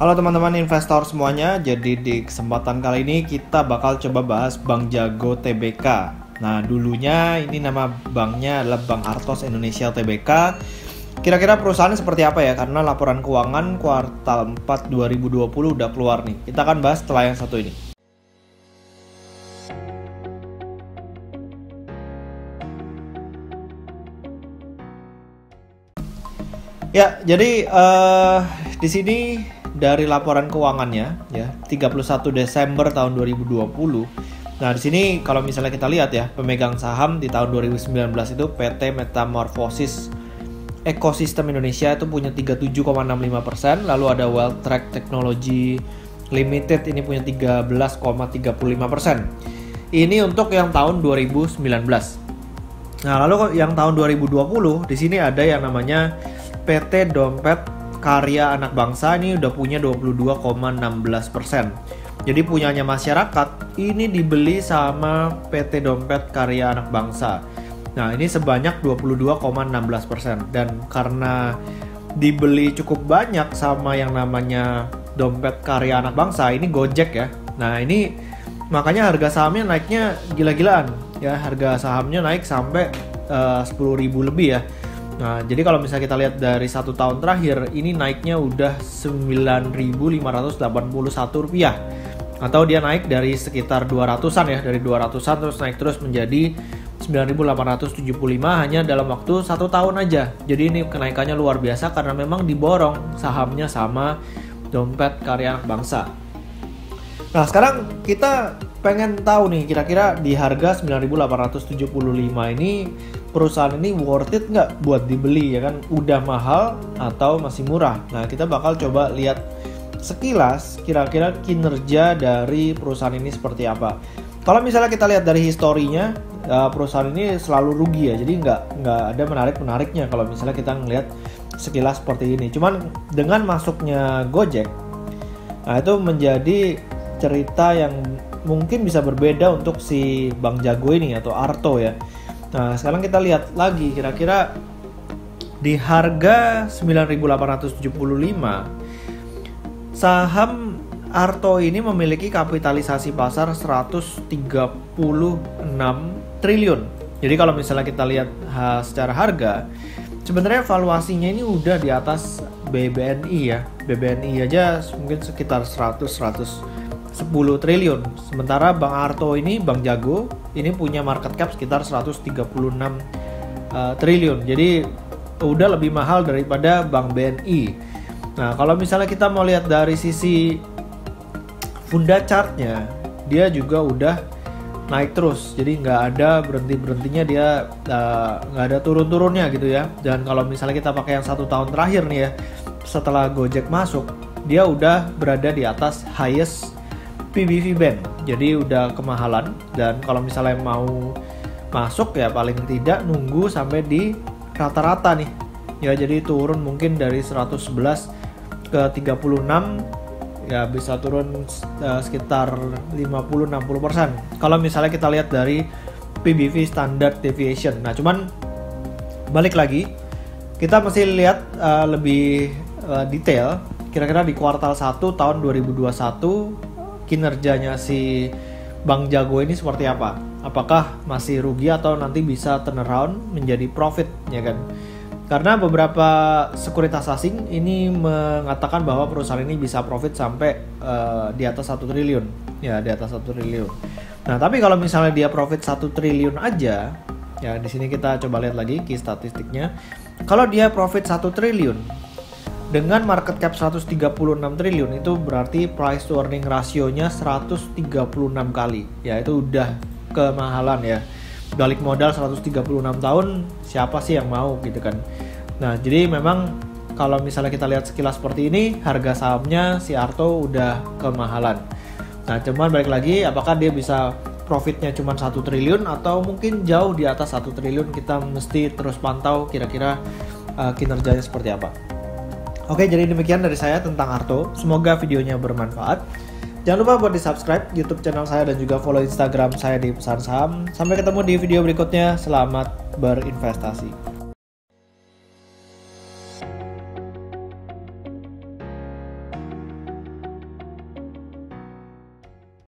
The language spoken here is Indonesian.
Halo teman-teman investor semuanya, jadi di kesempatan kali ini kita bakal coba bahas Bank Jago Tbk. Nah dulunya ini nama banknya adalah Bank Artos Indonesia Tbk. Kira-kira perusahaannya seperti apa ya? Karena laporan keuangan kuartal 4 2020 udah keluar nih. Kita akan bahas setelah yang satu ini. Ya, jadi di sini dari laporan keuangannya ya 31 Desember tahun 2020. Nah, di sini kalau misalnya kita lihat ya, pemegang saham di tahun 2019 itu PT Metamorphosis Ekosistem Indonesia itu punya 37,65%, lalu ada WealthTrack Technology Limited ini punya 13,35%. Ini untuk yang tahun 2019. Nah, lalu yang tahun 2020 di sini ada yang namanya PT Dompet Karya Anak Bangsa, ini udah punya 22,16%. Jadi punyanya masyarakat ini dibeli sama PT Dompet Karya Anak Bangsa. Nah, ini sebanyak 22,16%. Dan karena dibeli cukup banyak sama yang namanya Dompet Karya Anak Bangsa, ini Gojek ya. Nah, ini makanya harga sahamnya naiknya gila-gilaan ya. Harga sahamnya naik sampai 10.000 lebih ya. Nah, jadi kalau misalnya kita lihat dari 1 tahun terakhir, ini naiknya udah 9.581 rupiah. Atau dia naik dari sekitar 200-an ya, dari 200-an terus naik terus menjadi 9.875 hanya dalam waktu 1 tahun aja. Jadi ini kenaikannya luar biasa karena memang diborong sahamnya sama Dompet Karya Anak Bangsa. Nah, sekarang kita pengen tahu nih kira-kira di harga 9.875 ini perusahaan ini worth it nggak buat dibeli ya kan? Udah mahal atau masih murah? Nah, kita bakal coba lihat sekilas kira-kira kinerja dari perusahaan ini seperti apa. Kalau misalnya kita lihat dari historinya, perusahaan ini selalu rugi ya, jadi nggak ada menarik-menariknya kalau misalnya kita ngelihat sekilas seperti ini. Cuman dengan masuknya Gojek, nah itu menjadi cerita yang mungkin bisa berbeda untuk si Bank Jago ini atau Arto ya. Nah, sekarang kita lihat lagi kira-kira di harga 9.875 saham Arto ini memiliki kapitalisasi pasar 136 triliun. Jadi kalau misalnya kita lihat secara harga, sebenarnya valuasinya ini udah di atas BBNI ya. BBNI aja mungkin sekitar 110 triliun. Sementara Bank Arto ini, Bank Jago, ini punya market cap sekitar 136 triliun. Jadi udah lebih mahal daripada Bank BNI. Nah, kalau misalnya kita mau lihat dari sisi funda chartnya, dia juga udah naik terus. Jadi nggak ada berhenti-berhentinya, dia nggak ada turun-turunnya gitu ya. Dan kalau misalnya kita pakai yang 1 tahun terakhir nih ya, setelah Gojek masuk, dia udah berada di atas highest PBV band, jadi udah kemahalan. Dan kalau misalnya mau masuk ya paling tidak nunggu sampai di rata-rata nih ya, jadi turun mungkin dari 111 ke 36 ya, bisa turun sekitar 50-60%. Kalau misalnya kita lihat dari PBV standard deviation. Nah, cuman balik lagi kita mesti lihat lebih detail kira-kira di kuartal 1 tahun 2021 kinerjanya si Bank Jago ini seperti apa? Apakah masih rugi atau nanti bisa turn around menjadi profit ya kan? Karena beberapa sekuritas asing ini mengatakan bahwa perusahaan ini bisa profit sampai di atas 1 triliun. Ya, di atas 1 triliun. Nah, tapi kalau misalnya dia profit 1 triliun aja, ya di sini kita coba lihat lagi key statistiknya. Kalau dia profit 1 triliun dengan market cap 136 triliun, itu berarti price to earning rasionya 136 kali. Ya, itu udah kemahalan ya. Balik modal 136 tahun, siapa sih yang mau gitu kan. Nah, jadi memang kalau misalnya kita lihat sekilas seperti ini, harga sahamnya si Arto udah kemahalan. Nah, cuman balik lagi, apakah dia bisa profitnya cuma 1 triliun atau mungkin jauh di atas 1 triliun, kita mesti terus pantau kira-kira kinerjanya seperti apa. Oke, jadi demikian dari saya tentang Arto. Semoga videonya bermanfaat. Jangan lupa buat di subscribe YouTube channel saya dan juga follow Instagram saya di Pesan Saham. Sampai ketemu di video berikutnya. Selamat berinvestasi.